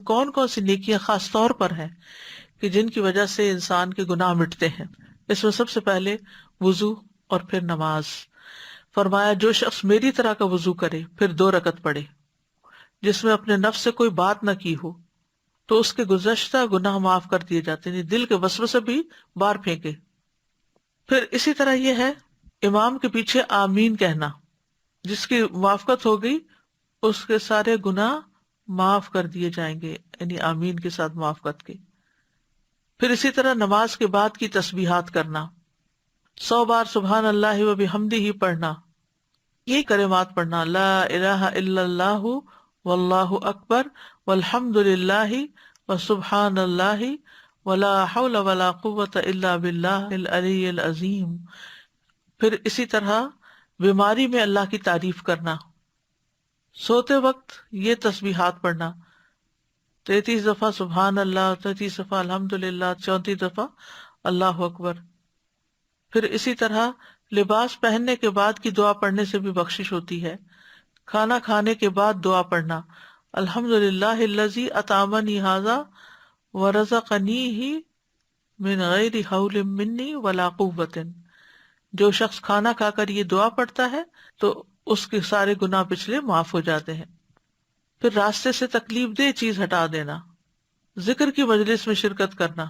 کون کون سی نیکیاں خاص طور پر ہیں کہ جن کی وجہ سے انسان کے گناہ مٹتے ہیں؟ اس میں سب سے پہلے وضو اور پھر نماز. فرمایا جو شخص میری طرح کا وضو کرے پھر 2 رکعت پڑھے جس میں اپنے نفس سے کوئی بات نہ کی ہو تو اس کے گزشتہ گناہ معاف کر دیے جاتے ہیں، دل کے وسوسے بھی باہر پھینکے. پھر اسی طرح یہ ہے امام کے پیچھے آمین کہنا، جس کی موافقت ہو گئی اس کے سارے گناہ معاف کر دیے جائیں گے، یعنی آمین کے ساتھ موافقت کے. پھر اسی طرح نماز کے بعد کی تسبیحات کرنا، 100 بار سبحان اللہ و بحمدہ پڑھنا، یہ کلمات پڑھنا، لا الہ الا اللہ واللہ اکبر والحمد للہ وسبحان اللہ ولا حول ولا قوة الا باللہ العلی العظیم. پھر اسی طرح بیماری میں اللہ کی تعریف کرنا، سوتے وقت یہ تسبیحات پڑھنا، 33 دفعہ سبحان اللہ، 33 دفعہ الحمد للہ، 34 دفعہ اللہ اکبر. پھر اسی طرح لباس پہننے کے بعد کی دعا پڑھنے سے بھی بخشش ہوتی ہے. کھانا کھانے کے بعد دعا پڑھنا، الحمد للہ الذی اطعمنی ھذا ورزقنیہ من غیر حول منی ولا قوۃ. جو شخص کھانا کھا کر یہ دعا پڑھتا ہے تو اس کے سارے گناہ پچھلے معاف ہو جاتے ہیں. پھر راستے سے تکلیف دہ چیز ہٹا دینا، ذکر کی مجلس میں شرکت کرنا.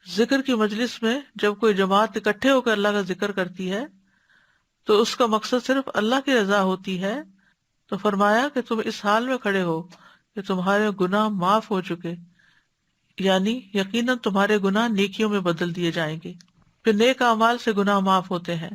ذکر کی مجلس میں جب کوئی جماعت اکٹھے ہو کر اللہ کا ذکر کرتی ہے تو اس کا مقصد صرف اللہ کی رضا ہوتی ہے، تو فرمایا کہ تم اس حال میں کھڑے ہو کہ تمہارے گناہ معاف ہو چکے، یعنی یقیناً تمہارے گناہ نیکیوں میں بدل دیے جائیں گے. پھر نیک اعمال سے گناہ معاف ہوتے ہیں.